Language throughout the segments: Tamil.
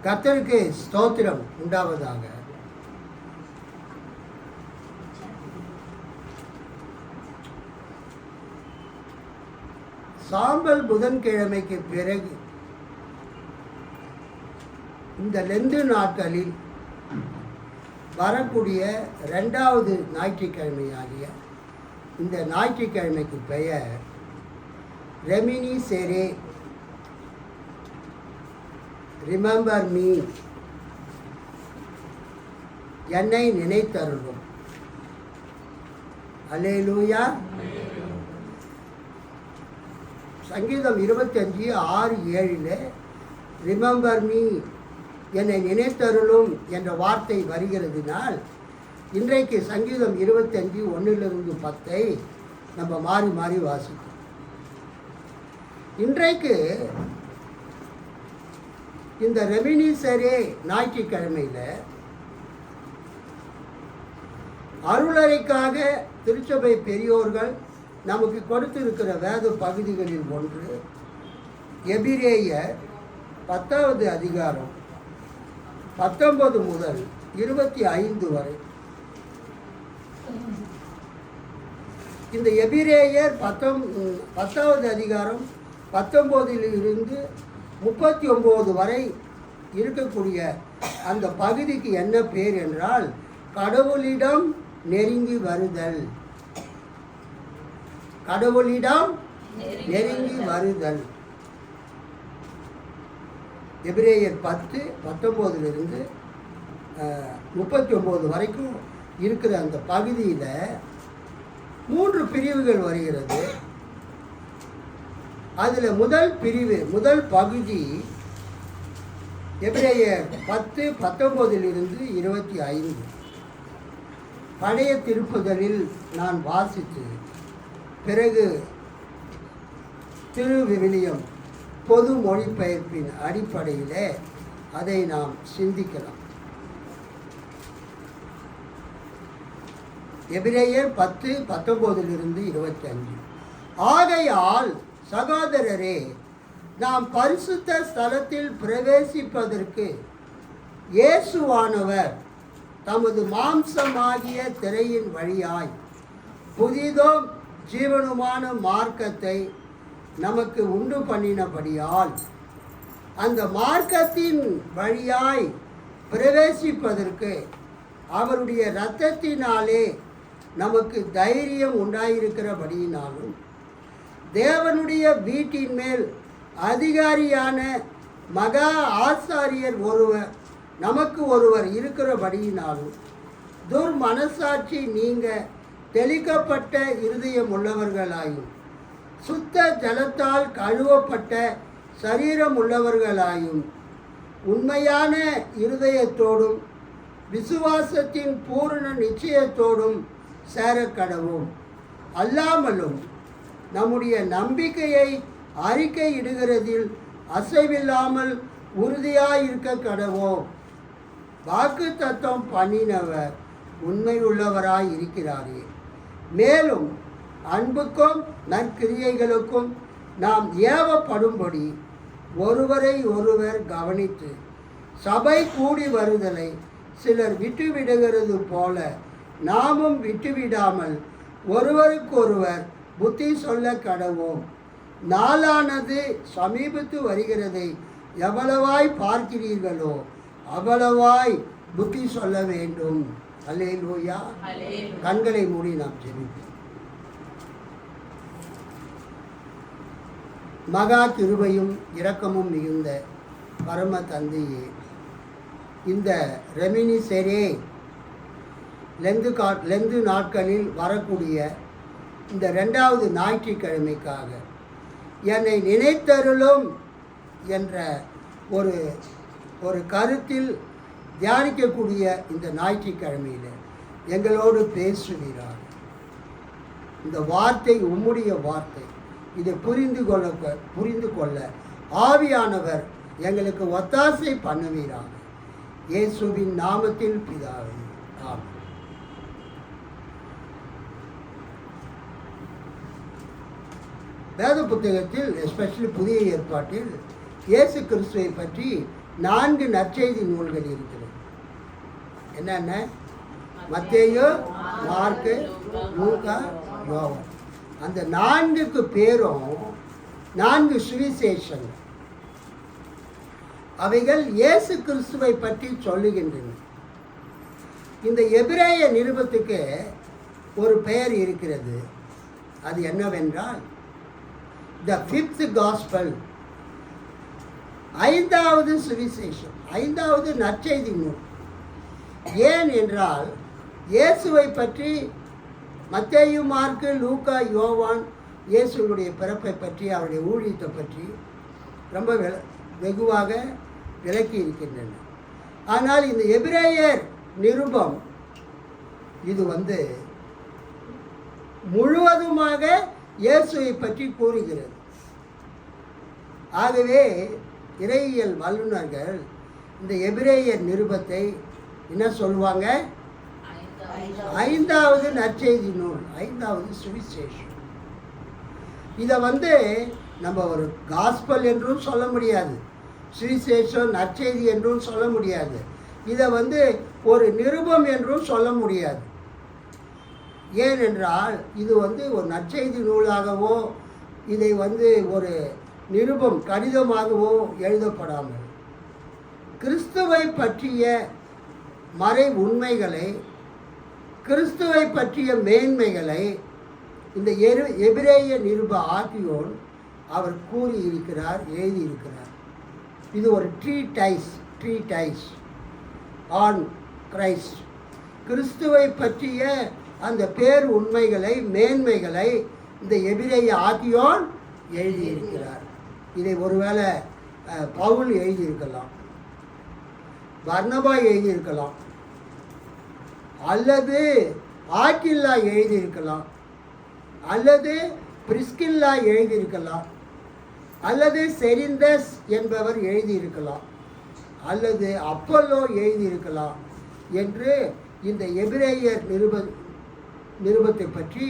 கர்த்தருக்கு ஸ்தோத்திரம் உண்டாவதாக. சாம்பல் புதன்கிழமைக்கு பிறகு இந்த லெந்து நாட்களில் வரக்கூடிய 2வது ஞாயிற்றுக்கிழமையாகிய இந்த ஞாயிற்றுக்கிழமைக்கு பெயர் ரெமினி செரே, ரிமெம்பர் மீ, என்னை நினைத்தருளும். அல்லேலூயா. சங்கீதம் 25:6-7 ரிமெம்பர் மீ, என்னை நினைத்தருளும் என்ற வார்த்தை வருகிறதுனால் இன்றைக்கு சங்கீதம் 25:1-10 நம்ம மாறி மாறி வாசிப்போம். இன்றைக்கு இந்த ரெமினி செரே ஞாயிற்றுக்கிழமையில் அருளறைக்காக திருச்சபை பெரியோர்கள் நமக்கு கொடுத்திருக்கிற வேத பகுதிகளில் ஒன்று எபிரேயர் 10வது அதிகாரம் 19 முதல் 25 வரை. இந்த எபிரேயர் 10வது அதிகாரம் 19 39 வரை இருக்கக்கூடிய அந்த பகுதிக்கு என்ன பேர் என்றால் கடவுளிடம் நெருங்கி வருதல். கடவுளிடம் நெருங்கி வருதல். எபிரேயர் 10:19 39 வரைக்கும் இருக்கிற அந்த பகுதியில் 3 பிரிவுகள் வருகிறது. அதில் முதல் பகுதி எபிரேயர் 10:19-25 பழைய திருப்புதலில் நான் வாசித்து பிறகு திருவிவிலியம் பொது மொழிபெயர்ப்பின் அடிப்படையில் அதை நாம் சிந்திக்கலாம். எபிரேயர் 10:19-25 ஆகையால் சகோதரரே, நாம் பரிசுத்த ஸ்தலத்தில் பிரவேசிப்பதற்கு இயேசுவானவர் தமது மாம்சமாகிய திரையின் வழியாய் புதிதும் ஜீவனுமான மார்க்கத்தை நமக்கு உண்டு பண்ணினபடியால் அந்த மார்க்கத்தின் வழியாய் பிரவேசிப்பதற்கு அவருடைய இரத்தத்தினாலே நமக்கு தைரியம் உண்டாயிருக்கிறபடியினாலும் தேவனுடைய வீட்டின் மேல் அதிகாரியான மகா ஆசாரியர் நமக்கு ஒருவர் இருக்கிறபடியினாலும் துர்மனசாட்சி நீங்க தெளிக்கப்பட்ட இருதயம் உள்ளவர்களாயும் சுத்த ஜலத்தால் கழுவப்பட்ட சரீரம் உள்ளவர்களாயும் உண்மையான இருதயத்தோடும் விசுவாசத்தின் பூரண நிச்சயத்தோடும் சேரக்கடவும். அல்லாமலும் நம்முடைய நம்பிக்கையை அறிக்கையிடுகிறதில் அசைவில்லாமல் உறுதியாயிருக்க கடவோம். வாக்கு தத்தம் பண்ணினவர் உண்மையுள்ளவராய் இருக்கிறாரே. மேலும் அன்புக்கும் நற்கிரியைகளுக்கும் நாம் ஏவப்படும்படி ஒருவரை ஒருவர் கவனித்து சபை கூடி வருதலை சிலர் விட்டுவிடுகிறது போல நாமும் விட்டுவிடாமல் ஒருவருக்கொருவர் புத்தி சொல்ல கடவோம். நாளானது சமீபத்து வருகிறதை எவ்வளவாய் பார்க்கிறீர்களோ அவ்வளவாய் புத்தி சொல்ல வேண்டும். அல்லேலூயா. கண்களை மூடி நாம் ஜெபிப்போம். மகா கிருபையும் இரக்கமும் மிகுந்த பரம தந்தையே, இந்த ரெமினி செரே லெந்து நாட்களில் வரக்கூடிய இந்த 2வது ஞாயிற்றுக்கிழமைக்காக என்னை நினைத்தருளும் என்ற ஒரு கருத்தில் தியானிக்கக்கூடிய இந்த ஞாயிற்றுக்கிழமையில் எங்களோடு பேசுகிறார். இந்த வார்த்தை உம்முடைய வார்த்தை. இதை புரிந்து கொள்ள ஆவியானவர் எங்களுக்கு ஒத்தாசை பண்ணுவீராக. இயேசுவின் நாமத்தில் பிதாவே, ஆமென். வேத புத்தகத்தில் எஸ்பெஷலி புதிய ஏற்பாட்டில் இயேசு கிறிஸ்துவை பற்றி 4 நற்செய்தி நூல்கள் இருக்கிறது. என்னென்ன? மத்தேயு, மார்க்கு, லூக்கா, யோவான். அந்த 4க்கு பேரும் 4 சுவிசேஷங்கள். அவைகள் இயேசு கிறிஸ்துவை பற்றி சொல்லுகின்றன. இந்த எபிரேய நிருபத்துக்கு ஒரு பெயர் இருக்கிறது. அது என்னவென்றால் த 5th காஸ்பல், 5வது சுவிசேஷம், 5வது நற்செய்தி நூல். ஏன் என்றால் இயேசுவை பற்றி மத்தேயு, மார்க்கு, லூக்கா, யோவான் இயேசுடைய பிறப்பை பற்றி, அவருடைய ஊழியத்தை பற்றி ரொம்ப வெகுவாக விளக்கி இருக்கின்றன. ஆனால் இந்த எபிரேயர் நிருபம் இது முழுவதுமாக இயேசுவை பற்றி கூறுகிறது. ஆகவே இறையியல் வல்லுநர்கள் இந்த எபிரேயர் நிருபத்தை என்ன சொல்லுவாங்க? 5வது நற்செய்தி நூல், 5வது சுவிசேஷம். இதை நம்ம ஒரு காஸ்பல் என்றும் சொல்ல முடியாது, சுவிசேஷம் நற்செய்தி என்றும் சொல்ல முடியாது, இதை ஒரு நிருபம் என்றும் சொல்ல முடியாது. ஏனென்றால் இது ஒரு நற்செய்தி நூலாகவோ இதை ஒரு நிருபம் கடிதமாகவோ எழுதப்படாமல் கிறிஸ்துவை பற்றிய மறை உண்மைகளை, கிறிஸ்துவை பற்றிய மேன்மைகளை இந்த எபிரேய நிருப ஆக்கியோன் அவர் கூறியிருக்கிறார், எழுதியிருக்கிறார். இது ஒரு ட்ரீடைஸ் ஆன் கிரைஸ்ட். கிறிஸ்துவை பற்றிய அந்த பேர் உண்மைகளை, மேன்மைகளை இந்த எபிரேய ஆக்கியோன் எழுதியிருக்கிறார். இதை ஒருவேளை பவுல் எழுதியிருக்கலாம், பர்னபா எழுதியிருக்கலாம், அல்லது ஆக்கில்லா எழுதியிருக்கலாம், அல்லது பிரிஸ்கில்லா எழுதியிருக்கலாம், அல்லது செரிந்தஸ் என்பவர் எழுதியிருக்கலாம், அல்லது அப்பல்லோ எழுதியிருக்கலாம் என்று இந்த எபிரேயர் நிருபத்தை பற்றி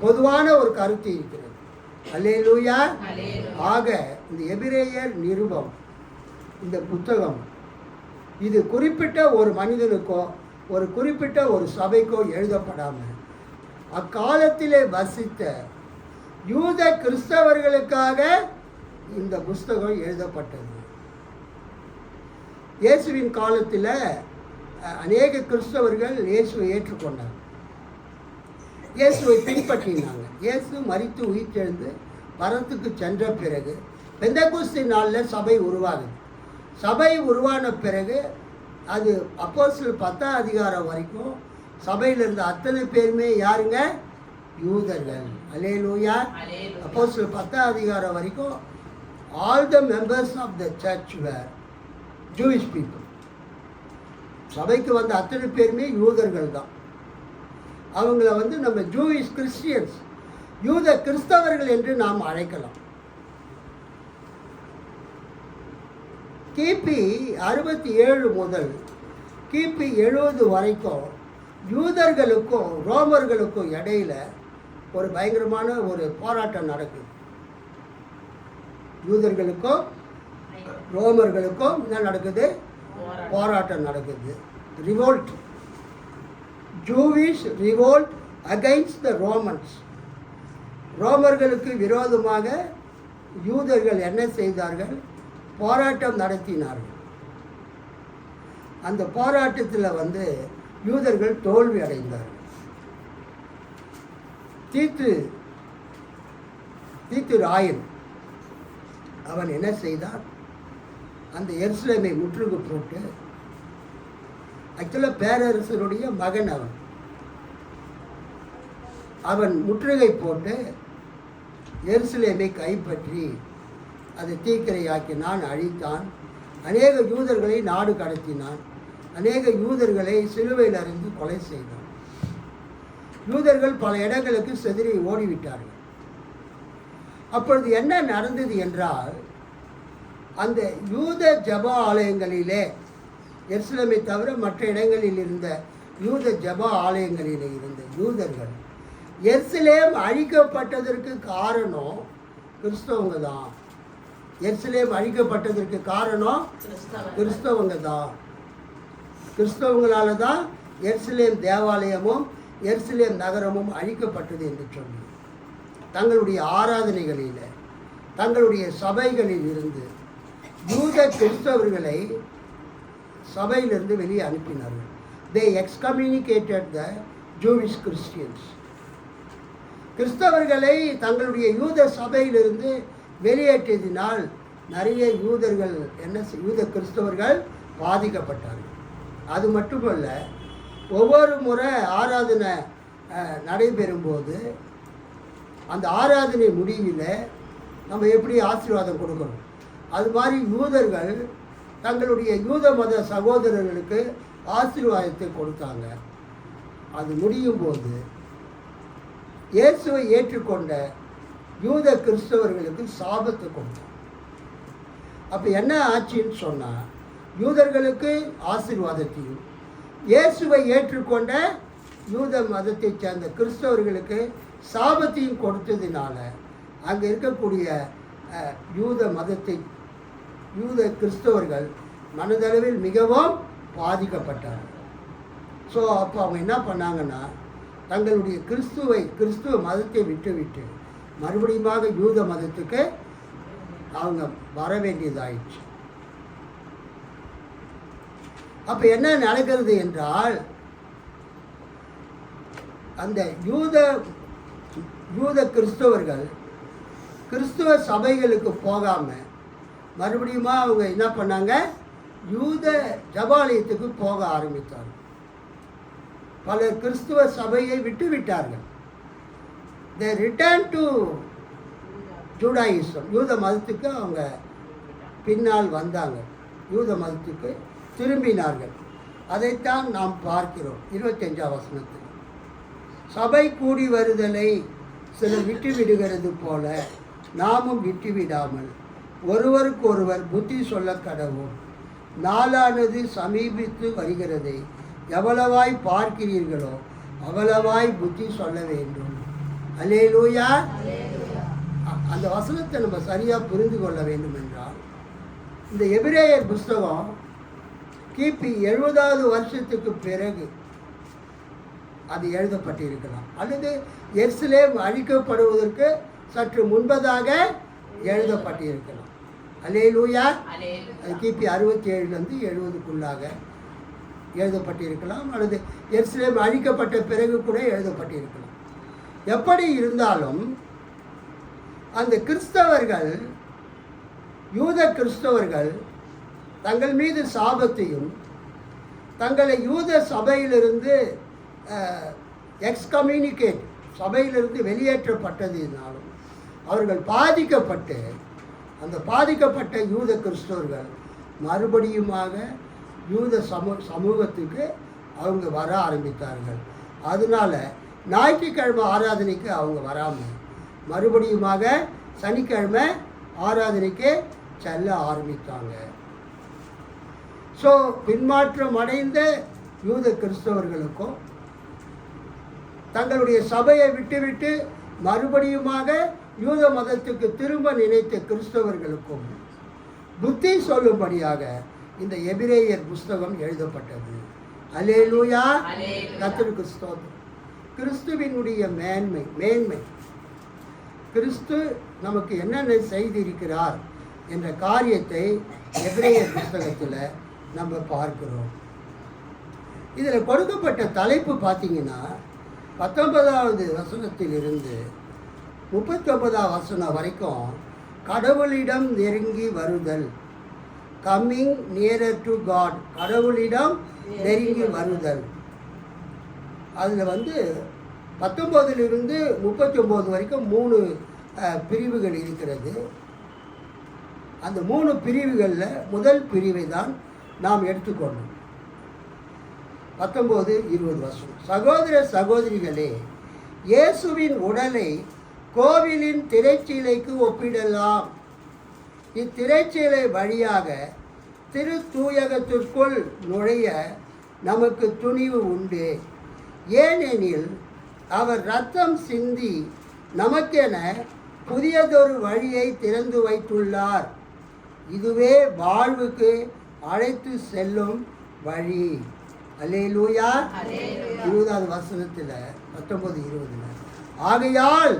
பொதுவான ஒரு கருத்து இருக்கிறது. அல்லேலூயா. ஆக இந்த எபிரேயர் நிருபம், இந்த புத்தகம், இது குறிப்பிட்ட ஒரு மனிதனுக்கோ ஒரு குறிப்பிட்ட ஒரு சபைக்கோ எழுதப்படாமல் அக்காலத்திலே வசித்த யூத கிறிஸ்தவர்களுக்காக இந்த புஸ்தகம் எழுதப்பட்டது. இயேசுவின் காலத்தில் அநேக கிறிஸ்தவர்கள் இயேசுவை ஏற்றுக்கொண்டாங்க, இயேசுவை பின்பற்றினாங்க. இயேசு மரித்து உயிர்த்தெழுந்து பரத்துக்கு சென்ற பிறகு பெந்தெகோஸ்து நாளில் சபை உருவாகுது. சபை உருவான பிறகு அது அப்போஸ்தலர் 10ஆம் அதிகாரம் வரைக்கும் சபையில் இருந்த அத்தனை பேருமே யாருங்க? யூதர்கள். அல்லேலூயா. அப்போஸ்தலர் 10ஆம் அதிகாரம் வரைக்கும் all the members of the church where Jewish people. சபைக்கு வந்த அத்தனை பேருமே யூதர்கள் தான். அவங்கள நம்ம ஜூயிஷ் கிறிஸ்டியன்ஸ், யூத கிறிஸ்தவர்கள் என்று நாம் அழைக்கலாம். கிபி 67 முதல் கிபி 70 வரைக்கும் யூதர்களுக்கும் ரோமர்களுக்கும் இடையில ஒரு பயங்கரமான ஒரு போராட்டம் நடக்குது. யூதர்களுக்கும் ரோமர்களுக்கும் என்ன நடக்குது? போராட்டம் நடக்குது. Revolt, Jewish revolt against the Romans. ரோமர்களுக்கு விரோதமாக யூதர்கள் என்ன செய்தார்கள்? போராட்டம் நடத்தினார்கள். அந்த போராட்டத்தில் யூதர்கள் தோல்வி அடைந்தார்கள். தீத்து ராயன் அவன் என்ன செய்தான்? அந்த எருசலேமை முற்றுகை போட்டு, ஆக்சுவலாக பேரரசருடைய மகன் அவன் முற்றுகை போட்டு எருசலேமை கைப்பற்றி அதை தீக்கிரையாக்கினான், அழித்தான். அநேக யூதர்களை நாடு கடத்தினான். அநேக யூதர்களை சிலுவையில் அறிந்து கொலை செய்தான். யூதர்கள் பல இடங்களுக்கு செதறி ஓடிவிட்டார்கள். அப்பொழுது என்ன நடந்தது என்றால், அந்த யூத ஜப ஆலயங்களிலே, எருசலேமை தவிர மற்ற இடங்களில் இருந்த யூத ஜப ஆலயங்களிலே இருந்த யூதர்கள், எருசலேம் அழிக்கப்பட்டதற்கு காரணம் கிறிஸ்தவங்க தான். எருசலேம் அழிக்கப்பட்டதற்கு காரணம் கிறிஸ்தவங்க தான். கிறிஸ்தவங்களால தான் எருசலேம் தேவாலயமும் எருசலேம் நகரமும் அழிக்கப்பட்டது என்று சொல்லி தங்களுடைய ஆராதனைகளில், தங்களுடைய சபைகளில் இருந்து யூத கிறிஸ்தவர்களை சபையிலிருந்து வெளியே அனுப்பினார்கள். They excommunicated the Jewish Christians. கிறிஸ்தவர்களை தங்களுடைய யூத சபையிலிருந்து வெளியேற்றியதினால் நிறைய யூதர்கள் யூத கிறிஸ்தவர்கள் பாதிக்கப்பட்டார்கள். அது மட்டுமல்ல, ஒவ்வொரு முறை ஆராதனை நடைபெறும்போது அந்த ஆராதனை முடிவில் நம்ம எப்படி ஆசீர்வாதம் கொடுக்கணும், அது மாதிரி யூதர்கள் தங்களுடைய யூத மத சகோதரர்களுக்கு ஆசீர்வாதத்தை கொடுத்தாங்க. அது முடியும் போது இயேசுவை ஏற்றுக்கொண்ட யூத கிறிஸ்தவர்களுக்கு சாபத்தை கொடுத்தாங்க. அப்போ என்ன ஆச்சுன்னு சொன்னால், யூதர்களுக்கு ஆசீர்வாதத்தையும் இயேசுவை ஏற்றுக்கொண்ட யூத மதத்தை சேர்ந்த கிறிஸ்தவர்களுக்கு சாபத்தையும் கொடுத்ததினால அங்கே இருக்கக்கூடிய யூத கிறிஸ்தவர்கள் மனதளவில் மிகவும் பாதிக்கப்பட்டார்கள். ஸோ அப்போ அவங்க என்ன பண்ணாங்கன்னா, தங்களுடைய கிறிஸ்துவ மதத்தை விட்டு மறுபடியுமாக யூத மதத்துக்கு அவங்க வர வேண்டியதாயிடுச்சு. அப்போ என்ன நடக்கிறது என்றால், அந்த யூத கிறிஸ்தவர்கள் கிறிஸ்துவ சபைகளுக்கு போகாமல் மறுபடியுமா அவங்க என்ன பண்ணாங்க, யூத ஜபாலயத்துக்கு போக ஆரம்பித்தார்கள். பலர் கிறிஸ்துவ சபையை விட்டார்கள். They returned to Judaism. யூத மதத்துக்கு அவங்க பின்னால் வந்தாங்க, யூத மதத்துக்கு திரும்பினார்கள். அதைத்தான் நாம் பார்க்கிறோம் 25ஆம் வசனத்தில். சபை கூடி வருதலை சிலர் விட்டுவிடுகிறது போல நாமும் விட்டுவிடாமல் ஒருவருக்கொருவர் புத்தி சொல்ல கடவும், நாளானது சமீபித்து வருகிறதை எவ்வளவாய் பார்க்கிறீர்களோ அவ்வளவாய் புத்தி சொல்ல வேண்டும். அல்லேலூயா. அந்த வசனத்தை நம்ம சரியாக புரிந்து கொள்ள வேண்டும் என்றால், இந்த எபிரேயர் புஸ்தகம் கிபி 70வது வருஷத்துக்கு பிறகு அது எழுதப்பட்டிருக்கலாம், அல்லது எருசலேம் அழிக்கப்படுவதற்கு சற்று முன்பதாக எழுதப்பட்டிருக்கலாம். அல்லேலூயா. அது கிபி 67லேருந்து 70க்குள்ளாக எழுதப்பட்டிருக்கலாம், அல்லது எருசலேம் அழிக்கப்பட்ட பிறகு கூட எழுதப்பட்டிருக்கலாம். எப்படி இருந்தாலும் அந்த கிறிஸ்தவர்கள், யூத கிறிஸ்தவர்கள் தங்கள் மீது சாபத்தையும் தங்களை யூத சபையிலிருந்து எக்ஸ்கம்யூனிகேட் சபையிலிருந்து வெளியேற்றப்பட்டதினாலும் அவர்கள் பாதிக்கப்பட்டு, அந்த பாதிக்கப்பட்ட யூத கிறிஸ்தவர்கள் மறுபடியுமாக யூத சமூகத்துக்கு அவங்க வர ஆரம்பித்தார்கள். அதனால் ஞாயிற்றுக்கிழமை ஆராதனைக்கு அவங்க வராமல் மறுபடியுமாக சனிக்கிழமை ஆராதனைக்கு செல்ல ஆரம்பித்தாங்க. ஸோ பின்மாற்றம் அடைந்த யூத கிறிஸ்தவர்களுக்கும் தங்களுடைய சபையை விட்டுவிட்டு மறுபடியுமாக யூத மதத்துக்கு திரும்ப நினைத்த கிறிஸ்தவர்களுக்கும் புத்தி சொல்லும்படியாக இந்த எபிரேயர் புஸ்தகம் எழுதப்பட்டது. அல்லேலூயா. கர்த்தருக்கு ஸ்தோத்திரம். கிறிஸ்துவினுடைய மேன்மை, கிறிஸ்து நமக்கு என்னென்ன செய்திருக்கிறார் என்ற காரியத்தை எபிரேயர் புஸ்தகத்தில் நம்ம பார்க்கிறோம். இதில் கொடுக்கப்பட்ட தலைப்பு பார்த்தீங்கன்னா 19வது வசனத்திலிருந்து 39வது வசனம் வரைக்கும் கடவுளிடம் நெருங்கி வருதல், கம்மிங் நியரர் டு காட், கடவுளிடம் நெருங்கி வருதல். அதில் 19லிருந்து 39 வரைக்கும் 3 பிரிவுகள் இருக்கிறது. அந்த 3 பிரிவுகளில் முதல் பிரிவை தான் நாம் எடுத்துக்கொண்டோம். 19-20 வருஷம். சகோதர சகோதரிகளே, இயேசுவின் உடலை கோவிலின் திரைச்சீலைக்கு ஒப்பிடலாம். இத்திரைச்சீலை வழியாக திரு தூயகத்திற்குள் நுழைய நமக்கு துணிவு உண்டு. ஏனெனில் அவர் இரத்தம் சிந்தி நமக்கென புதியதொரு வழியை திறந்து வைத்துள்ளார் இதுவே வாழ்வுக்கு அழைத்து செல்லும் வழி. அல்லேலூயா. 20வது வசனத்தில் 19-20. ஆகையால்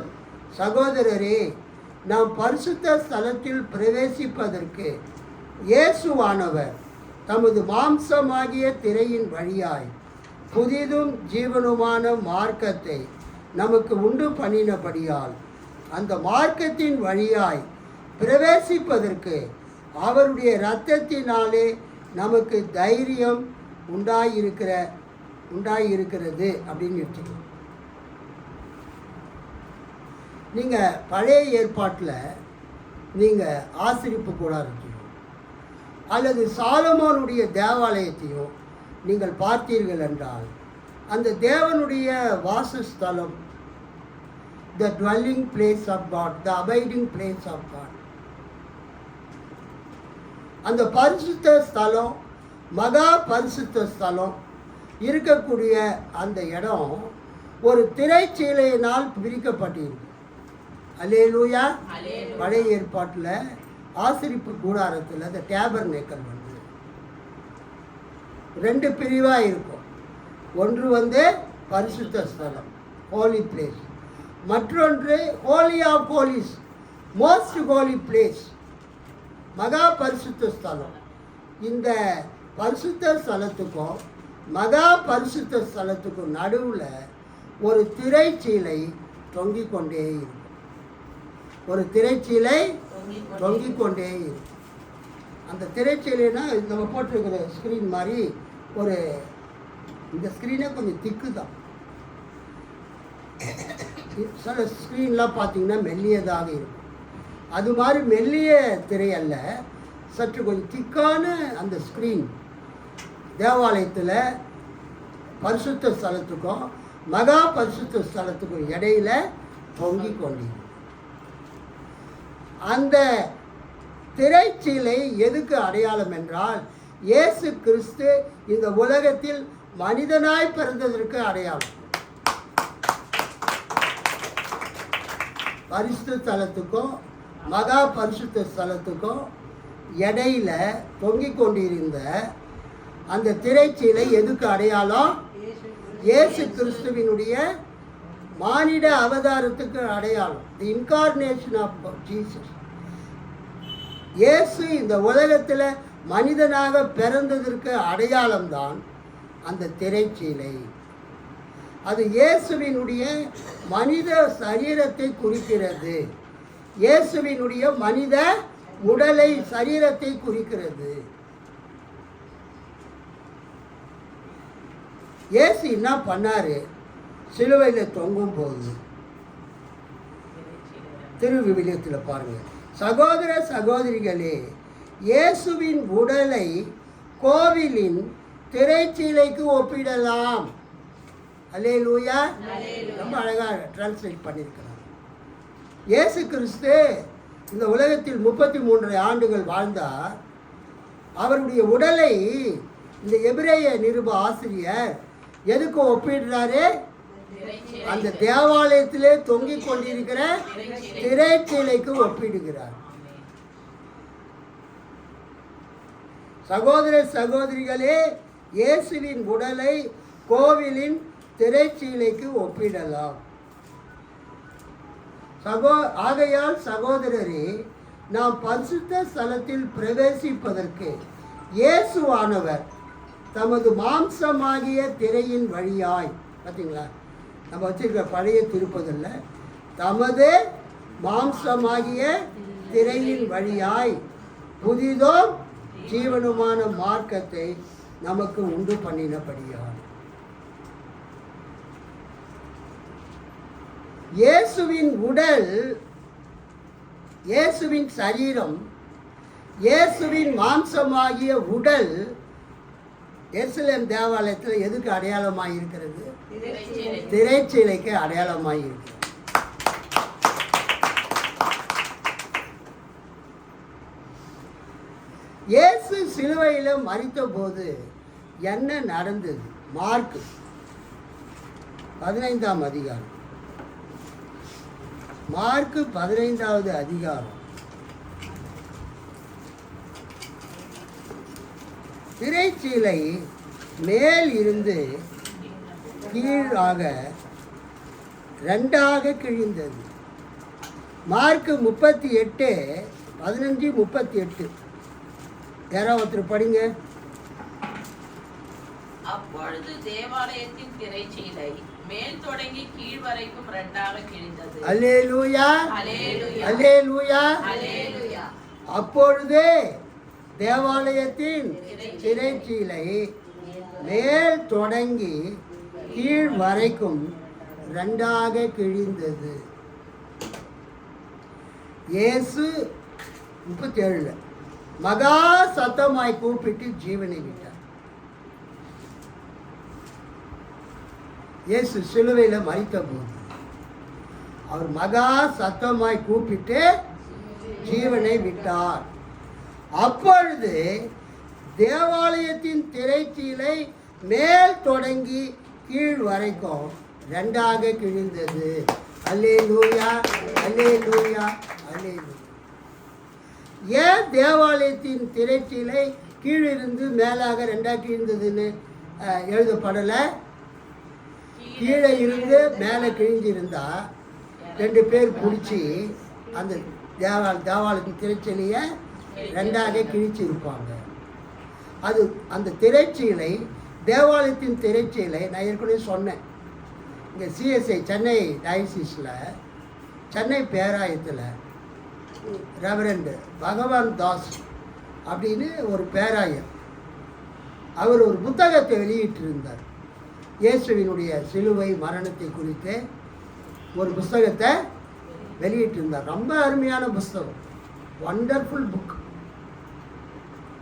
சகோதரரே, நாம் பரிசுத்த ஸ்தலத்தில் பிரவேசிப்பதற்கு இயேசுவானவர் தமது மாம்சமாகிய திரையின் வழியாய் புதிதும் ஜீவனுமான மார்க்கத்தை நமக்கு உண்டு பண்ணினபடியால் அந்த மார்க்கத்தின் வழியாய் பிரவேசிப்பதற்கு அவருடைய இரத்தத்தினாலே நமக்கு தைரியம் உண்டாயிருக்கிறது அப்படின்னு வச்சுக்கணும். நீங்கள் பழைய ஏற்பாட்டில் நீங்கள் ஆசரிப்பு கூடாரத்தையும் அல்லது சாலமோனுடைய தேவாலயத்தையும் நீங்கள் பார்த்தீர்கள் என்றால், அந்த தேவனுடைய வாசஸ்தலம், the dwelling place of God, the abiding place of God, அந்த பரிசுத்த ஸ்தலம், மகா பரிசுத்த ஸ்தலம் இருக்கக்கூடிய அந்த இடம் ஒரு திரைச்சீலையினால் பிரிக்கப்பட்டிருக்கு. அல்லேலூயா. பழைய ஏற்பாட்டில் ஆசரிப்பு கூடாரத்தில் அந்த டேபர்நேக்கல் வந்து 2 பிரிவாக இருக்கும். ஒன்று பரிசுத்த ஸ்தலம், ஹோலி பிளேஸ். மற்றொன்று holy of holies, most holy place, மகா பரிசுத்த ஸ்தலம். இந்த பரிசுத்த ஸ்தலத்துக்கும் மகா பரிசுத்த ஸ்தலத்துக்கும் நடுவில் ஒரு திரைச்சீலை தொங்கிக் கொண்டே இருக்கும். ஒரு திரைச்சீலை தொங்கிக் கொண்டே இருக்கும். அந்த திரைச்சீலைனா நம்ம போட்டிருக்கிற ஸ்க்ரீன் மாதிரி ஒரு, இந்த ஸ்க்ரீனே கொஞ்சம் திக்கு தான். சில ஸ்க்ரீன்லாம் பார்த்தீங்கன்னா மெல்லியதாக இருக்கும். அது மாதிரி மெல்லிய திரை அல்ல, சற்று கொஞ்சம் திக்கான அந்த ஸ்க்ரீன் தேவாலயத்தில் பரிசுத்த ஸ்தலத்துக்கும் மகா பரிசுத்த ஸ்தலத்துக்கும் இடையில தொங்கிக் கொண்டிருக்கும். அந்த திரைச்சீலை எதுக்கு அடையாளம் என்றால், இயேசு கிறிஸ்து இந்த உலகத்தில் மனிதனாய் பிறந்ததற்கு அடையாளம். பரிசுத்த ஸ்தலத்துக்கும் மகா பரிசுத்த ஸ்தலத்துக்கும் இடையில தொங்கிக் கொண்டிருந்த அந்த திரைச்சீலை எதுக்கு அடையாளம்? இயேசு கிறிஸ்துவினுடைய மானிட அவதாரத்துக்கு அடையாளம். தி இன்கார்னேஷன் ஆஃப் ஜீசஸ். இயேசு இந்த உலகத்தில் மனிதனாக பிறந்ததற்கு அடையாளம்தான் அந்த திரைச்சீலை. அது இயேசுவினுடைய மனித சரீரத்தை குறிக்கிறது. இயேசுவினுடைய மனித உடலை, சரீரத்தை குறிக்கிறது. இயேசு என்ன பண்ணாரு? சிலுவையில் தொங்கும் போது திருவிவிலியத்தில் பாருங்க, சகோதர சகோதரிகளே, இயேசுவின் உடலை கோவிலின் திரைச்சீலைக்கு ஒப்பிடலாம். அல்லேலூயா. ரொம்ப அழகாக டிரான்ஸ்லேட் பண்ணியிருக்கிறார். இயேசு கிறிஸ்து இந்த உலகத்தில் 33 ஆண்டுகள் வாழ்ந்தார். அவருடைய உடலை இந்த எபிரேய நிருப ஆசிரியர் எதுக்கு ஒப்பிடுறாரு? அந்த தேவாலயத்திலே தொங்கிக் கொண்டிருக்கிற திரைச்சீலைக்கு ஒப்பிடுகிறார். சகோதர சகோதரிகளே, இயேசுவின் உடலை கோவிலின் திரைச்சீலைக்கு ஒப்பிடலாம். ஆகையால் சகோதரரே, நாம் பரிசுத்த ஸ்தலத்தில் பிரவேசிப்பதற்கு இயேசுவானவர் தமது மாம்சமாகிய திரையின் வழியாய், பார்த்தீங்களா, நம்ம வச்சிருக்கிற பழைய திருப்பதில் தமது மாம்சமாகிய திரையின் வழியாய் புதிதோ ஜீவனுமான மார்க்கத்தை நமக்கு உண்டு பண்ணினபடியால். இயேசுவின் உடல், இயேசுவின் சரீரம், இயேசுவின் மாம்சமாகிய உடல் எருசலேம் தேவாலயத்தில் எதுக்கு அடையாளமாக இருக்கிறது? திரைச்சீலைக்கு அடையாளமாக இருக்கிறது. இயேசு சிலுவையில் மரித்த போது என்ன நடந்தது? மார்க் 15ஆம் அதிகாரம், மார்க் 15வது அதிகாரம் திரைச்சீலை மேல் இருந்து கீழாக ரெண்டாக கிழிந்தது. மார்க் 38:15-38. யாராவது ஒருத்தர் படிங்க. அப்பொழுது தேவாலயத்தின் திரைச்சீலை மேல் தொடங்கி கீழ் வரைக்கும் ரெண்டாக கிழிந்தது. அல்லேலூயா, அல்லேலூயா, அல்லேலூயா. அல்லேலூயா. அப்பொழுதே தேவாலயத்தின் திரைச்சீலை மேல் தொடங்கி கீழ் வரைக்கும் ரெண்டாக கிழிந்தது. இயேசு 37 மகா சத்தமாய் கூப்பிட்டு ஜீவனை விட்டார். இயேசு சிலுவையில் மரித்த போது அவர் மகா சத்தமாய் கூப்பிட்டு ஜீவனை விட்டார். அப்பொழுது தேவாலயத்தின் திரைச்சீலை மேல் தொடங்கி கீழ் வரைக்கும் ரெண்டாக கிழிந்தது. அல்லேலூயா, அல்லேலூயா, அல்லேலூயா. ஏன் தேவாலயத்தின் திரைச்சீலை கீழிருந்து மேலாக ரெண்டாக கிழிந்ததுன்னு எழுதப்படலை? கீழே இருந்து மேலே கிழிஞ்சிருந்தா 2 பேர் பிடிச்சி அந்த தேவாலயத்தின் திரைச்சீலையை ரெண்டாக கிழிச்சிருப்பாங்க. அது அந்த திரைச்சீலை, தேவாலயத்தின் திரைச்சீலை நான் ஏற்கனவே சொன்னேன். இங்கே சிஎஸ்ஐ சென்னை டயசிஸில், சென்னை பேராயத்தில் ரெவரண்ட் பகவான் தாஸ் அப்படின்னு ஒரு பேராயர், அவர் ஒரு புத்தகத்தை வெளியிட்டிருந்தார். இயேசுவினுடைய சிலுவை மரணத்தை குறித்து ஒரு புஸ்தகத்தை வெளியிட்டிருந்தார். ரொம்ப அருமையான புஸ்தகம், வண்டர்ஃபுல் புக்.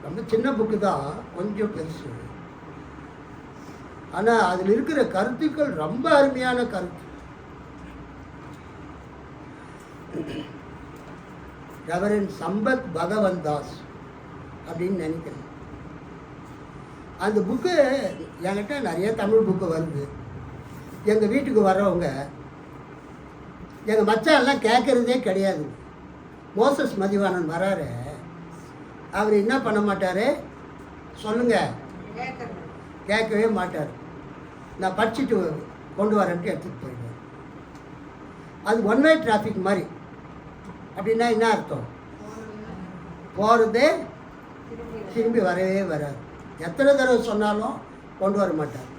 ரொம்ப சின்ன புக்கு தான், கொஞ்சம் பெருசு. ஆனால் அதில் இருக்கிற கருத்துக்கள் ரொம்ப அருமையான கருத்து. ரெவரண்ட் சம்பத் பகவன் தாஸ் அப்படின்னு நினைக்கிறேன். அந்த புக்கு என்கிட்ட நிறைய தமிழ் புக்கு வருது. எங்கள் வீட்டுக்கு வர்றவங்க எங்கள் மச்சான்லாம் கேட்குறதே கிடையாது. மோசஸ் மதிவாணன் வராரு, அவர் என்ன பண்ண மாட்டார் சொல்லுங்க, கேட்கவே மாட்டார். நான் படிச்சுட்டு கொண்டு வரேன்ட்டு எடுத்துகிட்டு போயிடுவேன். அது ஒன் வே டிராஃபிக் மாதிரி. அப்படின்னா என்ன அர்த்தம்? போகிறது திரும்பி வரவே வராது. எத்தனை தடவை சொன்னாலும் கொண்டு வர மாட்டார்.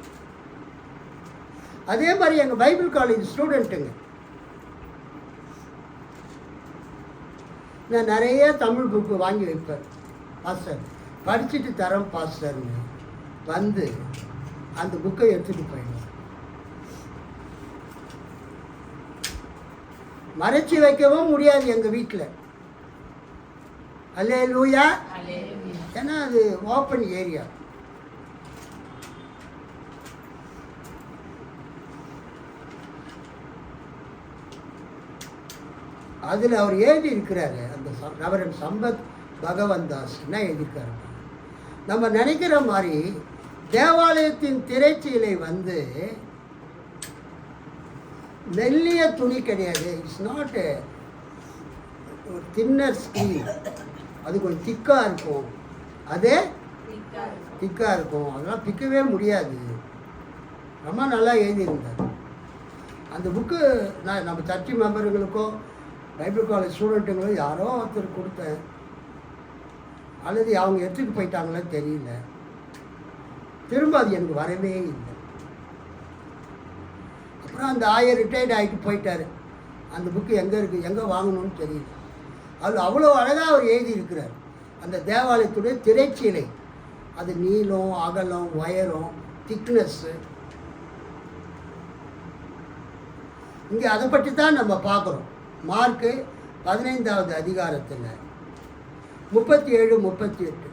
அதே மாதிரி எங்கள் பைபிள் காலேஜ் ஸ்டூடெண்ட்டுங்க, நான் நிறைய தமிழ் புக்கு வாங்கி வைப்பேன். பாஸ்டர் படிச்சுட்டு தரோம் பாஸ்டர்னு வந்து அந்த புக்கை எடுத்துகிட்டு போயிடுவேன். மறைச்சி வைக்கவும் முடியாது எங்கள் வீட்டில். அல்லேலூயா. ஏன்னா அது ஓப்பன் ஏரியா. அதில் அவர் எழுதி இருக்கிறாரு, அந்த ரெவரண்ட் சம்பத் பகவன் தாஸ் என்ன எழுதியிருக்காரு, நம்ம நினைக்கிற மாதிரி தேவாலயத்தின் திரைச்சீலை வந்து மெல்லிய துணி கிடையாது. இட்ஸ் நாட் ஒரு தின்னர் ஸ்கிரீன். அது கொஞ்சம் திக்காக இருக்கும். அதே திக்காக இருக்கும். அதெல்லாம் பிக்கவே முடியாது. ரொம்ப நல்லா எழுதியிருந்தார் அந்த புக்கு. நான் நம்ம சர்ச்சு மெம்பர்களுக்கோ பைபிள் காலேஜ் ஸ்டூடெண்ட்டுங்களோ யாரோ ஒருத்தர் கொடுத்தேன், அல்லது அவங்க எடுத்துகிட்டு போயிட்டாங்களோ தெரியல. திரும்ப அது எனக்கு வரவே இல்லை. அப்புறம் அந்த ஆயர் ரிட்டையர்ட் ஆகிட்டு போயிட்டார். அந்த புக்கு எங்கே இருக்குது, எங்கே வாங்கணும்னு தெரியல. அது அவ்வளோ அழகாக அவர் எழுதியிருக்கிறார். அந்த தேவாலயத்துடைய திரைச்சீலை, அது நீளம், அகலம், உயரம், திக்னஸ்ஸு. இங்கே அதை பற்றி தான் நம்ம பார்க்குறோம். மார்க்கு 15வது அதிகாரத்தில் 37-38.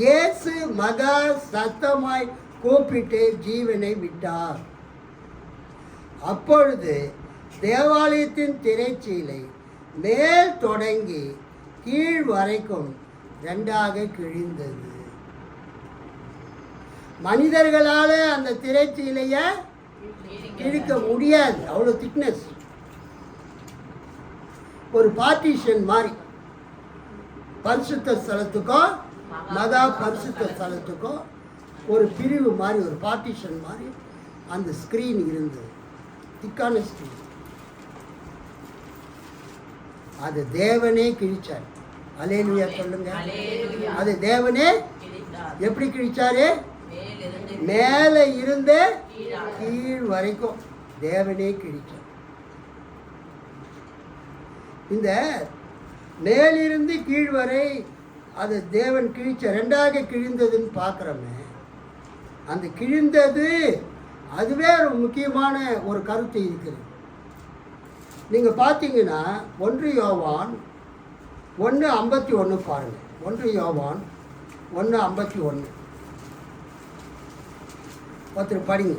இயேசு மகா சத்தமாய் கூப்பிட்டு ஜீவனை விட்டார். அப்பொழுது தேவாலயத்தின் திரைச்சீலை மேல் தொடங்கி கீழ் வரைக்கும் ரெண்டாக கிழிந்தது. மனிதர்களால் அந்த திரைச்சீலையை கிழிக்க முடியாது, அவ்வளோ திக்னஸ். ஒரு பார்ட்டிஷன் மாதிரி பரிசுத்த ஸ்தலத்துக்கும் மகா பரிசுத்த ஸ்தலத்துக்கும் ஒரு பிரிவு மாதிரி, ஒரு பார்ட்டிஷன் மாதிரி அந்த ஸ்க்ரீன் இருந்தது, திக்கான ஸ்க்ரீன். அது தேவனே கிழிச்சார். அல்லேலூயா சொல்லுங்க. அது தேவனே எப்படி கிழிச்சாரு? மேலே இருந்து கீழ் வரைக்கும் தேவனே கிழிச்சார். இந்த மேலிருந்து கீழ் வரை அது தேவன் கிழிச்ச, ரெண்டாக கிழிந்ததுன்னு பார்க்குறோமே. அந்த கிழிந்தது அதுவே ஒரு முக்கியமான ஒரு கருத்து இருக்குது. நீங்கள் பார்த்தீங்கன்னா 1 யோவான் 1:51 பாருங்கள். 1 யோவான் 1:51 ஒருத்தர் படிங்க.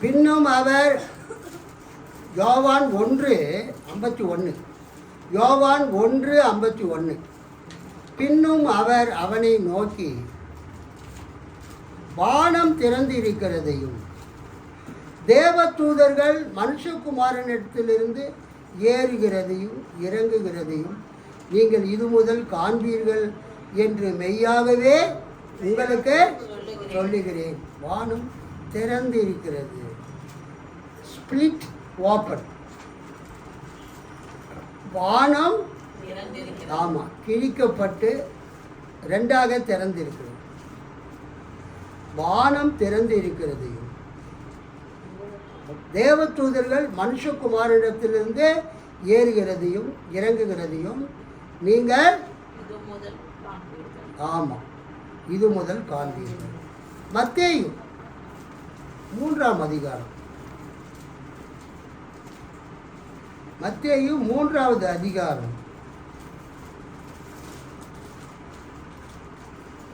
பின்னும் அவர் யோவான் 1:51 யோவான் 1:51 பின்னும் அவர் அவனை நோக்கி, வானம் திறந்திருக்கிறதையும் தேவதூதர்கள் மனுஷகுமாரனிடத்திலிருந்து ஏறுகிறதையும் இறங்குகிறதையும் நீங்கள் இது முதல் காண்பீர்கள் என்று மெய்யாகவே உங்களுக்கு சொல்லுகிறேன். வானம் திறந்திருக்கிறது, ஸ்பிளிட் ஓப்பன். வானம் ஆமாம் கிழிக்கப்பட்டு ரெண்டாக திறந்திருக்கிறது. வானம் திறந்திருக்கிறதையும் தேவதூதர்கள் மனுஷகுமாரிடத்திலிருந்து ஏறுகிறதையும் இறங்குகிறதையும் நீங்கள் ஆமாம் இது முதல் காண்பீர்கள். மத்தேயு 3ஆம் அதிகாரம், மத்தேயு 3வது அதிகாரம்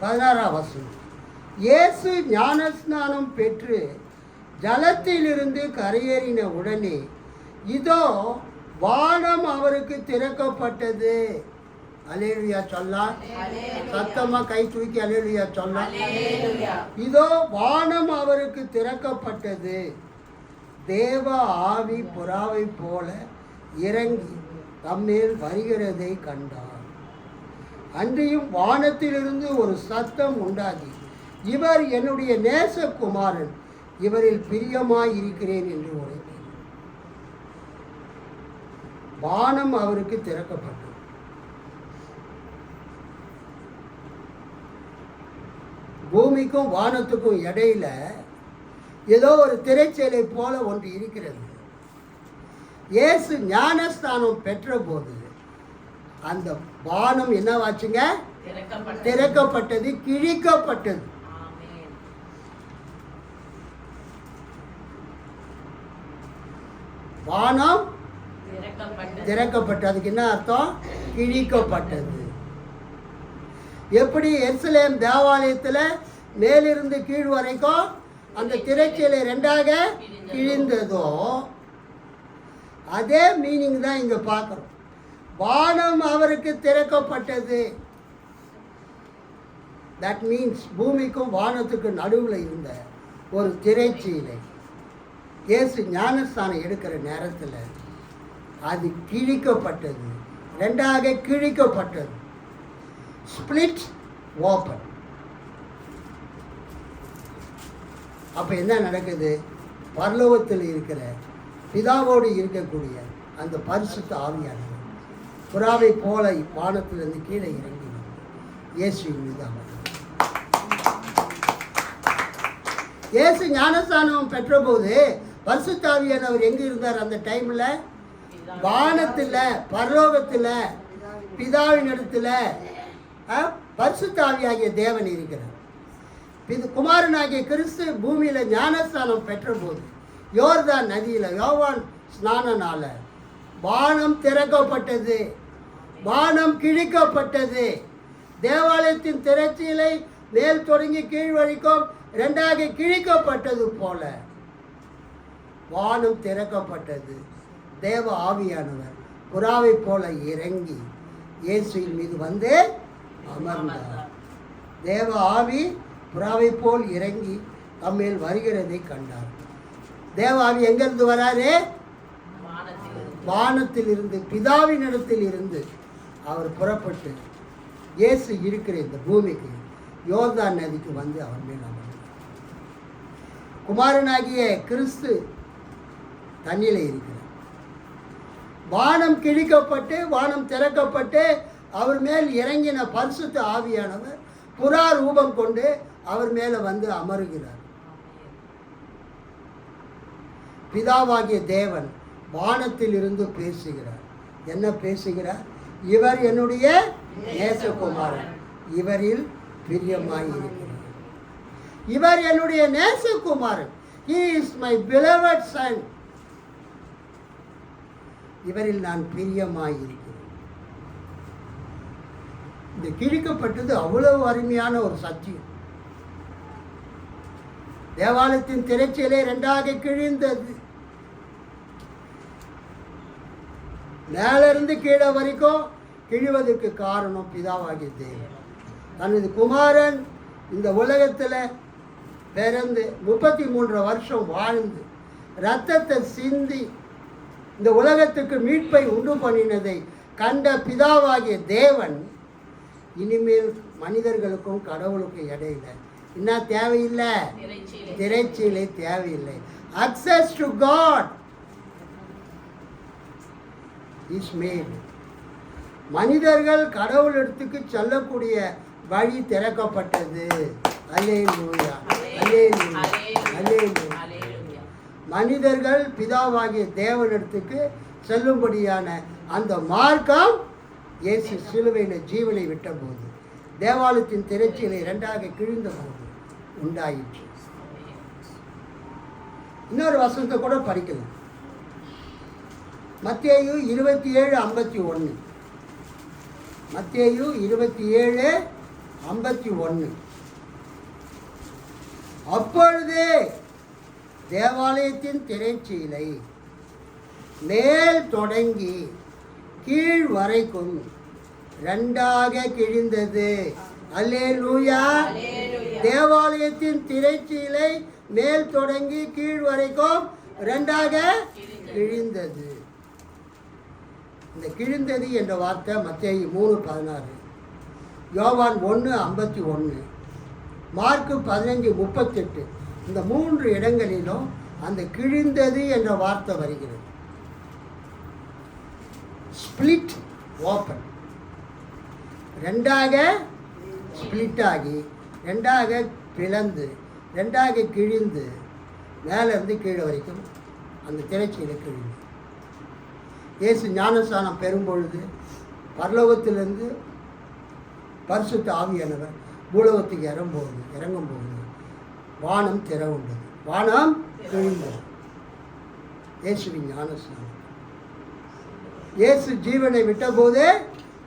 16ஆம் வசனம். இயேசு ஞானஸ்நானம் பெற்று ஜலத்திலிருந்து கரையேறின உடனே இதோ வானம் அவருக்கு திறக்கப்பட்டது. அல்லேலூயா சொல்லலாம். சத்தமா கை தூக்கி அல்லேலூயா சொல்லலாம். இதோ வானம் அவருக்கு திறக்கப்பட்டது. தேவ ஆவி புறாவை போல இறங்கி தம்மேல் வருகிறதை கண்டார். அன்றியும் வானத்திலிருந்து ஒரு சத்தம் உண்டாகி, இவர் என்னுடைய நேசகுமாரன், இவரில் பிரியமாய் இருக்கிறேன் என்று உரைத்தார். வானம் அவருக்கு திறக்கப்பட்டது. பூமிக்கும் வானத்துக்கும் இடையில ஏதோ ஒரு திரைச்சேலை போல ஒன்று இருக்கிறது. இயேசு ஞானஸ்தானம் பெற்ற போது அந்த வானம் என்னவாச்சுங்க? திறக்கப்பட்டது, கிழிக்கப்பட்டது. வானம் திறக்கப்பட்டது. அதுக்கு என்ன அர்த்தம்? கிழிக்கப்பட்டது. எப்படி எருசலேம் தேவாலயத்தில் மேலிருந்து கீழ் வரைக்கும் அந்த திரைச்சீலை ரெண்டாக கிழிந்ததோ அதே மீனிங் தான் இங்கே பார்க்குறோம். வானம் அவருக்கு திறக்கப்பட்டது. தட் மீன்ஸ் பூமிக்கும் வானத்துக்கு நடுவில் இருந்த ஒரு திரைச்சீலை இயேசு ஞானஸ்தானம் எடுக்கிற நேரத்தில் அது கிழிக்கப்பட்டது, ரெண்டாக கிழிக்கப்பட்டது. Split open. அப்போ என்ன நடக்குது? பரலோகத்தில் இருக்கிற பிதாவோடு இருக்கக்கூடிய அந்த பரிசுத்த ஆவியானவர் புறாவை போல வானத்திலிருந்து கீழே இறங்கி இயேசுவின் மீது அமர்ந்தார். இயேசு ஞானஸ்தானம் பெற்றபோது பரிசுத்த ஆவியானவர் எங்கே இருந்தார்? அந்த டைமில் வானத்தில், பரலோகத்தில், பிதாவின் இடத்துல பரிசுத்த ஆவியாகிய தேவன் இருக்கிறார். இது குமாரனாகிய கிறிஸ்து பூமியில் ஞானஸ்தானம் பெற்ற போது யோர்தான் நதியில் யோவான் ஸ்நானனால வானம் திறக்கப்பட்டது, வானம் கிழிக்கப்பட்டது. தேவாலயத்தின் திரைச்சீலை மேல் தொடங்கி கீழ் வரைக்கும் ரெண்டாக கிழிக்கப்பட்டது போல வானம் திறக்கப்பட்டது. தேவ ஆவியானவர் புறாவை போல இறங்கி இயேசுவின் மீது வந்து அமர்ந்தார். தேவ ஆவி புறாவை போல் இறங்கி தம்மேல் வருகிறதை கண்டார். தேவ ஆவி எங்கிருந்து வராரு? வானத்தில் இருந்து பிதாவினிடத்தில் இருந்து அவர் புறப்பட்டு இயேசு இருக்கிற இந்த பூமிக்கு யோர்தான் நதிக்கு வந்து அவர் மேல் அமர்ந்தார். குமாரனாகிய கிறிஸ்து தண்ணியில் இருக்கிறார். வானம் கிழிக்கப்பட்டு வானம் திறக்கப்பட்டு அவர் மேல் இறங்கின பரிசுத்த ஆவியானவர் புறா ரூபம் கொண்டு அவர் மேல வந்து அமருகிறார். பிதாவாகிய தேவன் வானத்தில் இருந்து பேசுகிறார். என்ன பேசுகிறார்? இவர் என்னுடைய நேசகுமாரன், இவரில் பிரியமாய் இருக்கிறார். இவர் என்னுடைய நேசகுமாரன். He is my beloved son. இவரில் நான் பிரியமாய் இருக்கிறேன். இந்த கிழிக்கப்பட்டது அவ்வளவு அருமையான ஒரு சத்தியம். தேவாலயத்தின் திரைச்சீலை இரண்டாக கிழிந்தது. மேலிருந்து கீழே வரைக்கும் கிழிவதற்கு காரணம் பிதாவாகிய தேவன். தனது குமாரன் இந்த உலகத்தில் பிறந்து 33 வருஷம் வாழ்ந்து இரத்தத்தை சிந்தி இந்த உலகத்துக்கு மீட்பை உண்டு பண்ணினதை கண்ட பிதாவாகிய தேவன் இனிமேல் மனிதர்களுக்கும் கடவுளுக்கும் இடையில என்ன தேவையில்லை? திரைச்சீலை தேவையில்லை. Access to God is made. மனிதர்கள் கடவுளிடத்துக்கு செல்லக்கூடிய வழி திறக்கப்பட்டது. அல்லேலூயா, அல்லேலூயா, அல்லேலூயா. மனிதர்கள் பிதாவாகிய தேவனிடத்துக்கு செல்லும்படியான அந்த மார்க்கம் இயேசு சிலுவையில் ஜீவனை விட்ட போது தேவாலயத்தின் திரைச்சீலை இரண்டாக கிழிந்த போது உண்டாயிற்று. இன்னொரு வசனத்தை கூட படிக்கலாம். மத்தேயு 27:51. மத்தேயு 27:51. அப்பொழுது தேவாலயத்தின் திரைச்சீலை மேல் தொடங்கி கீழ் வரைக்கும் இரண்டாக கிழிந்தது. அல்லேலூயா. தேவாலயத்தின் திரைச்சீலை மேல் தொடங்கி கீழ் வரைக்கும் இரண்டாக கிழிந்தது. இந்த கிழிந்தது என்ற வார்த்தை மத்தேயு 3:16, யோவான் 1:51, மார்க்கு 15:38. இந்த 3 இடங்களிலும் அந்த கிழிந்தது என்ற வார்த்தை வருகிறது. ஸ்பிளிட் ஓப்பன், ரெண்டாக ஸ்பிளிட் ஆகி ரெண்டாக பிளந்து ரெண்டாக கிழிந்து மேலேருந்து கீழே வரைக்கும் அந்த திரைச்சீலை கிழிந்து. இயேசு ஞானஸ்நானம் பெறும்பொழுது பரலோகத்திலிருந்து பரிசுத்த ஆவியானவர் பூலோகத்துக்கு இறங்கும்போது வானம் திறவுண்டது, வானம் கிழிந்தது. இயேசுவின் ஞானஸ்நானம். இயேசு ஜீவனை விட்டபோது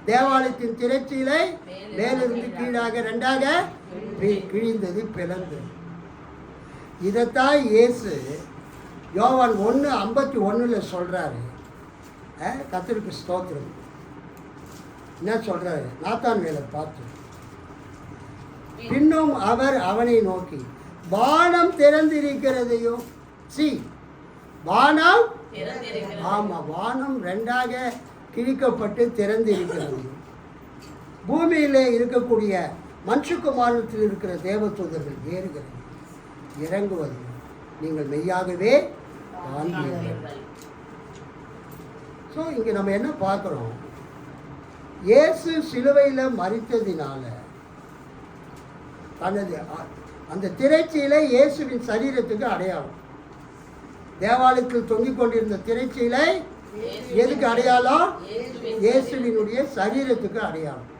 தேவாலயத்தின் திரைச்சீலை மேலிருந்து கீழாக இரண்டாக கிழிந்தது, பிளந்தது. இதைத்தான் இயேசு யோவான் 1:51 சொல்றாரு. கர்த்தருக்கு ஸ்தோத்திரம். என்ன சொல்றாரு? நாத்தான்வேலை பார்த்து, பின்னும் அவர் அவனை நோக்கி வானம் திறந்திருக்கிறதையும், வானம், ஆமா, வானம் ரெண்டாக கிழிக்கப்பட்டு திறந்திருக்கிறதையும் பூமியிலே இருக்கக்கூடிய மனுஷகுமாரத்தில் இருக்கிற தேவதூதர்கள் ஏறுகிறது இறங்குவது நீங்கள் மெய்யாகவே காண்பீர்கள். ஸோ இங்கே நம்ம என்ன பார்க்குறோம்? இயேசு சிலுவையில் மரித்ததினால தனது அந்த திரைச்சீலை இயேசுவின் சரீரத்துக்கு அடையாளம். தேவாலயத்தில் தொங்கிக் கொண்டிருந்த திரைச்சீலை எதுக்கு அடையாளம்? இயேசுவினுடைய சரீரத்துக்கு அடையாளம்,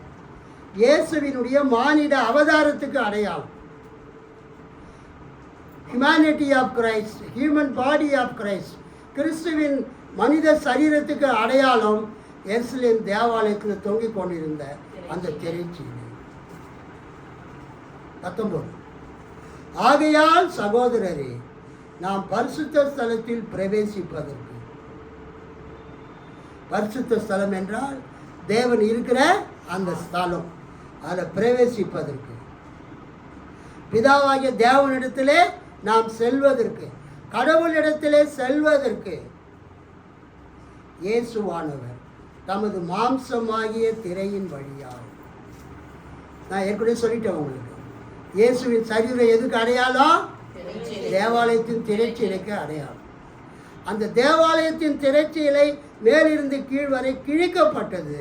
இயேசுவினுடைய மானிட அவதாரத்துக்கு அடையாளம். Humanity of Christ, human body of Christ, கிறிஸ்துவின் மனித சரீரத்துக்கு அடையாளம் எருசலேம் தேவாலயத்தில் தொங்கிக் கொண்டிருந்த அந்த திரைச்சீலை. 19. ஆகையால் சகோதரரே, நாம் பரிசுத்த ஸ்தலத்தில் பிரவேசிப்பதற்கு, பரிசுத்த ஸ்தலம் என்றால் தேவன் இருக்கிற அந்த ஸ்தலம், அதில் பிரவேசிப்பதற்கு, பிதாவாகிய தேவனிடத்திலே நாம் செல்வதற்கு, கடவுளிடத்திலே செல்வதற்கு இயேசுவானவர் தமது மாம்சமாகிய திரையின் வழியாக. நான் ஏற்கனவே சொல்லிட்டேன் உங்களுக்கு, இயேசுவின் சரீரம் எதுக்கு அடையாளம்? தேவாலயத்தின் திரைச்சீலைக்கு அடையாளம். அந்த தேவாலயத்தின் திரைச்சீலை மேலிருந்து கீழ் வரை கிழிக்கப்பட்டது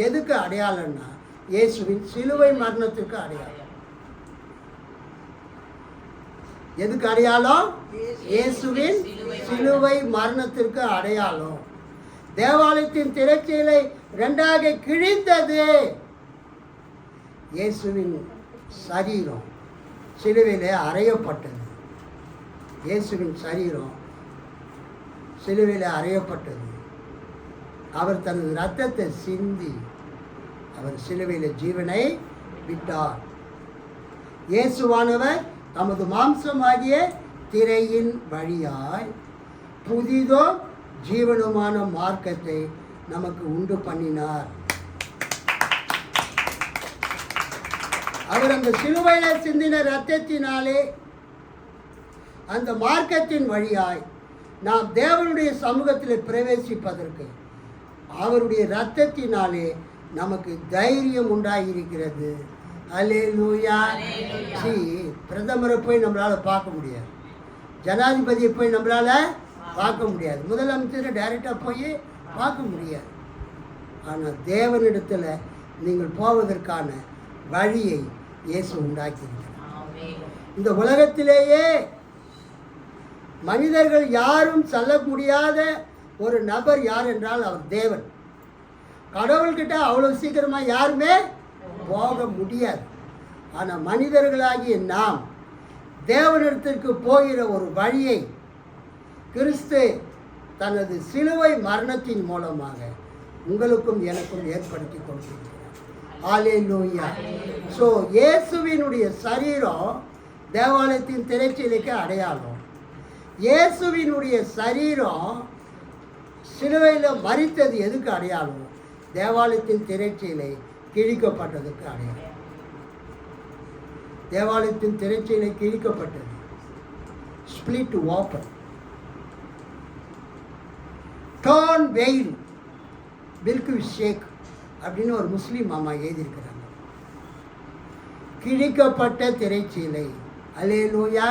எதுக்கு அடையாளம்னா இயேசுவின் சிலுவை மரணத்திற்கு அடையாளம். எதுக்கு அடையாளம்? இயேசுவின் சிலுவை மரணத்திற்கு அடையாளம். தேவாலயத்தின் திரைச்சீலை இரண்டாக கிழிந்தது. இயேசுவின் சரீரம் சிலுவையிலே அறையப்பட்டது. இயேசுவின் சரீரம் சிலுவையிலே அறையப்பட்டது. அவர் தனது இரத்தத்தை சிந்தி அவர் சிலுவையிலே ஜீவனை விட்டார். இயேசுவானவர் தமது மாம்சமாகிய திரையின் வழியாய் புதிதோ ஜீவனமான மார்க்கத்தை நமக்கு உண்டு பண்ணினார். அவர் அந்த சிலுவையில சிந்தின இரத்தத்தினாலே அந்த மார்க்கத்தின் வழியாய் நாம் தேவனுடைய சமூகத்தில் பிரவேசிப்பதற்கு அவருடைய இரத்தத்தினாலே நமக்கு தைரியம் உண்டாகியிருக்கிறது. அல்லேலூயா. பிரதமரை போய் நம்மளால் பார்க்க முடியாது, ஜனாதிபதியை போய் நம்மளால் பார்க்க முடியாது, முதலமைச்சரை டைரெக்டாக போய் பார்க்க முடியாது. ஆனால் தேவனிடத்தில் நீங்கள் போவதற்கான வழியை இயேசு உண்டாக்கியிருக்கிறார். இந்த உலகத்திலேயே மனிதர்கள் யாரும் சொல்ல முடியாத ஒரு நபர் யார் என்றால் அவர் தேவன். கடவுள்கிட்ட அவ்வளோ சீக்கிரமாக யாருமே போக முடியாது. ஆனால் மனிதர்களாகிய நாம் தேவனிடத்திற்கு போகிற ஒரு வழியை கிறிஸ்து தனது சிலுவை மரணத்தின் மூலமாக உங்களுக்கும் எனக்கும் ஏற்படுத்தி கொடுத்திருக்கிறார். அல்லேலூயா. ஸோ இயேசுவினுடைய சரீரம் தேவாலயத்தின் திரைச்சீலைக்கு அடையாளம். இயேசுவினுடைய சரீரம் சிலுவையில் மரித்தது எதுக்கு அடையாளம்? தேவாலயத்தின் திரைச்சீலை கிழிக்கப்பட்டதுக்கு அடையாளம். தேவாலயத்தின் திரைச்சீலை கிழிக்கப்பட்டது, ஸ்பிளிட் ஓப்பன். டர்ன் வெயில் பில்கு ஷேக் அப்படின்னு ஒரு முஸ்லீம் மாமா எழுதியிருக்கிறாங்க. கிழிக்கப்பட்ட திரைச்சீலை. அல்லேலூயா.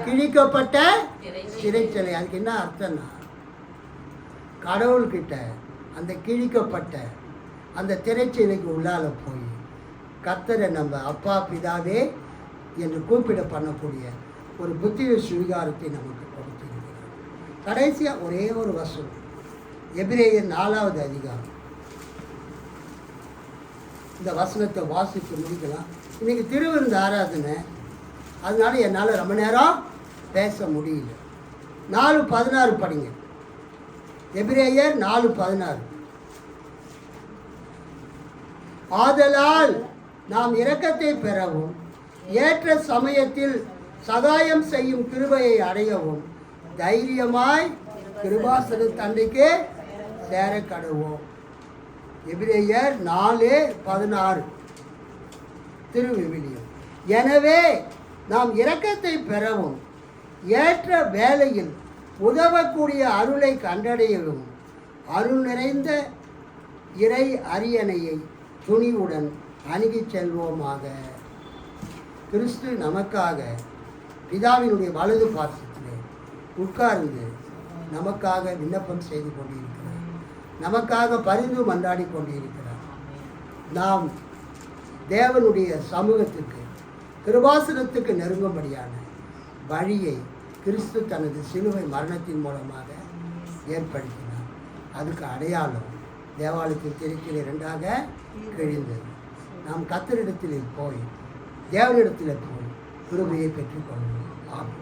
கிழிக்கப்பட்ட திரைச்சீலை. அதுக்கு என்ன அர்த்தம்னா கடவுள்கிட்ட அந்த கிழிக்கப்பட்ட அந்த திரைச்சீலைக்கு உள்ளால போய் கர்த்தரை நம்ம அப்பா பிதாவே என்று கூப்பிட பண்ணக்கூடிய ஒரு புத்திர சுவீகாரத்தை நமக்கு கொடுத்திருக்கிறார். கடைசியாக ஒரே ஒரு வசனம், எபிரேயர் 4வது அதிகாரம். இந்த வசனத்தை வாசித்து முடிக்கலாம். இன்றைக்கி திருவிருந்து ஆராதனை, அதனால என்னால் ரொம்ப நேரம் பேச முடியல. 4:16 படிங்க. எபிரேயர் 4:16. ஆதலால் நாம் இரக்கத்தை பெறவும் ஏற்ற சமயத்தில் சகாயம் செய்யும் கிருபையை அடையவும் தைரியமாய் கிருபாசன தண்டைக்கு சேர கடவோம். எபிரேயர் 4:16 திருவிவிலியம். எனவே நாம் இரக்கத்தை பெறவும் ஏற்ற வேளையில் உதவக்கூடிய அருளை கண்டடையவும் அருள் நிறைந்த இறை அரியணையை துணிவுடன் அணுகி செல்வோமாக. கிறிஸ்து நமக்காக பிதாவினுடைய வலது பாசத்திலே உட்கார்ந்து நமக்காக விண்ணப்பம் செய்து கொண்டிருக்கிறார், நமக்காக பரிந்து மன்றாடி கொண்டிருக்கிறார். நாம் தேவனுடைய சமூகத்துக்கு கிருபாசனத்துக்கு நெருங்கும்படியான வழியை கிறிஸ்து தனது சிலுவை மரணத்தின் மூலமாக ஏற்படுத்தினார். அதுக்கு அடையாளம் தேவாலயத்தின் திரைச்சீலை 2ஆக கிழிந்தது. நாம் கர்த்தரிடத்தில் போய் தேவனிடத்தில் போய் கிருபையை பெற்றுக்கொள்வோம். ஆமென்.